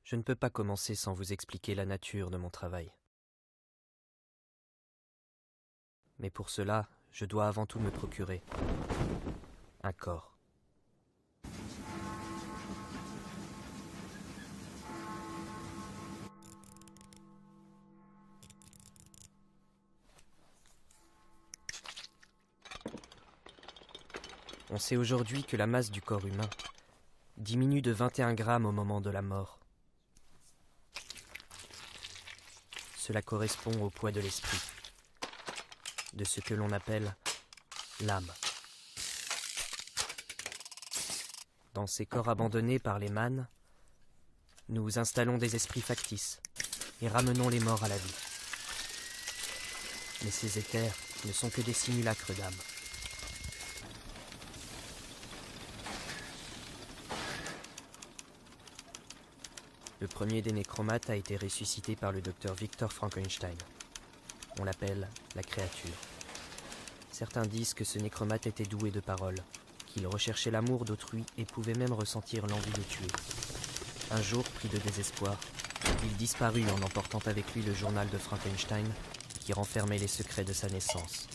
Je ne peux pas commencer sans vous expliquer la nature de mon travail. Mais pour cela, je dois avant tout me procurer un corps. On sait aujourd'hui que la masse du corps humain diminue de 21 grammes au moment de la mort. Cela correspond au poids de l'esprit, de ce que l'on appelle l'âme. Dans ces corps abandonnés par les mânes, nous installons des esprits factices et ramenons les morts à la vie. Mais ces éthers ne sont que des simulacres d'âme. Le premier des nécromates a été ressuscité par le docteur Victor Frankenstein. On l'appelle la créature. Certains disent que ce nécromate était doué de paroles, qu'il recherchait l'amour d'autrui et pouvait même ressentir l'envie de tuer. Un jour, pris de désespoir, il disparut en emportant avec lui le journal de Frankenstein qui renfermait les secrets de sa naissance.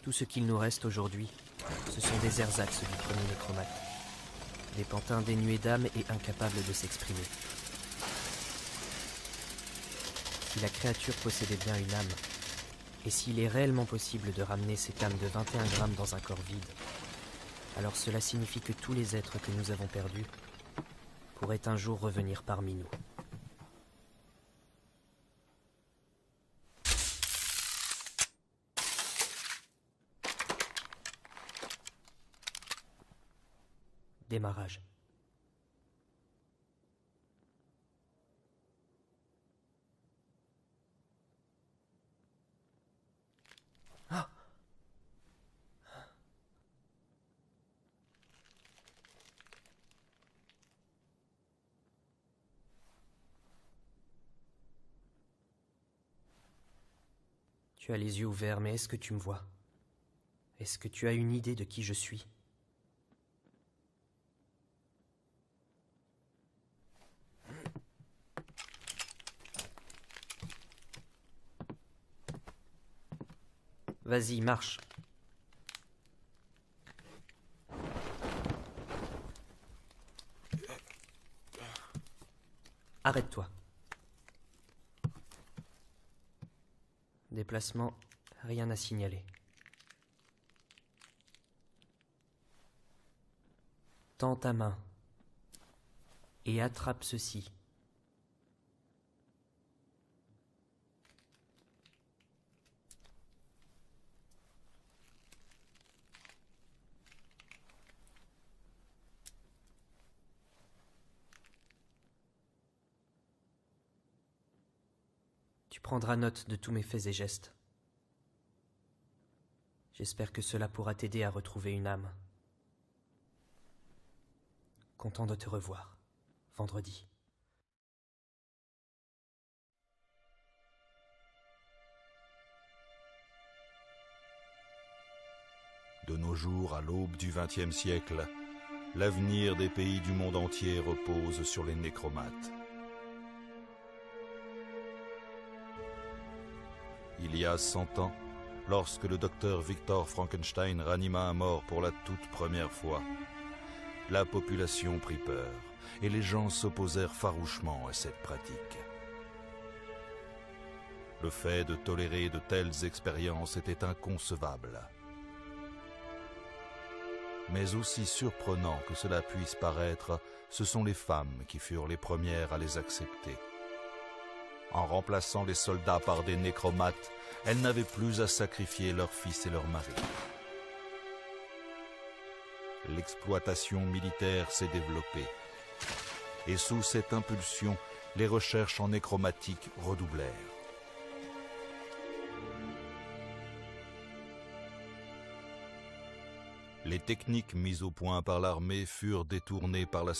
Tout ce qu'il nous reste aujourd'hui, ce sont des ersatz du premier nécromate. Des pantins dénués d'âme et incapables de s'exprimer. Si la créature possédait bien une âme, et s'il est réellement possible de ramener cette âme de 21 grammes dans un corps vide, alors cela signifie que tous les êtres que nous avons perdus pourraient un jour revenir parmi nous. Démarrage. Ah! Tu as les yeux ouverts, mais est-ce que tu me vois? Est-ce que tu as une idée de qui je suis? Vas-y, marche. Arrête-toi. Déplacement, rien à signaler. Tends ta main et attrape ceci. Tu prendras note de tous mes faits et gestes. J'espère que cela pourra t'aider à retrouver une âme. Content de te revoir, vendredi. De nos jours, à l'aube du XXe siècle, l'avenir des pays du monde entier repose sur les nécromates. Il y a 100 ans, lorsque le docteur Victor Frankenstein ranima un mort pour la toute première fois, la population prit peur et les gens s'opposèrent farouchement à cette pratique. Le fait de tolérer de telles expériences était inconcevable. Mais aussi surprenant que cela puisse paraître, ce sont les femmes qui furent les premières à les accepter. En remplaçant les soldats par des nécromates, elles n'avaient plus à sacrifier leurs fils et leurs maris. L'exploitation militaire s'est développée. Et sous cette impulsion, les recherches en nécromatique redoublèrent. Les techniques mises au point par l'armée furent détournées par la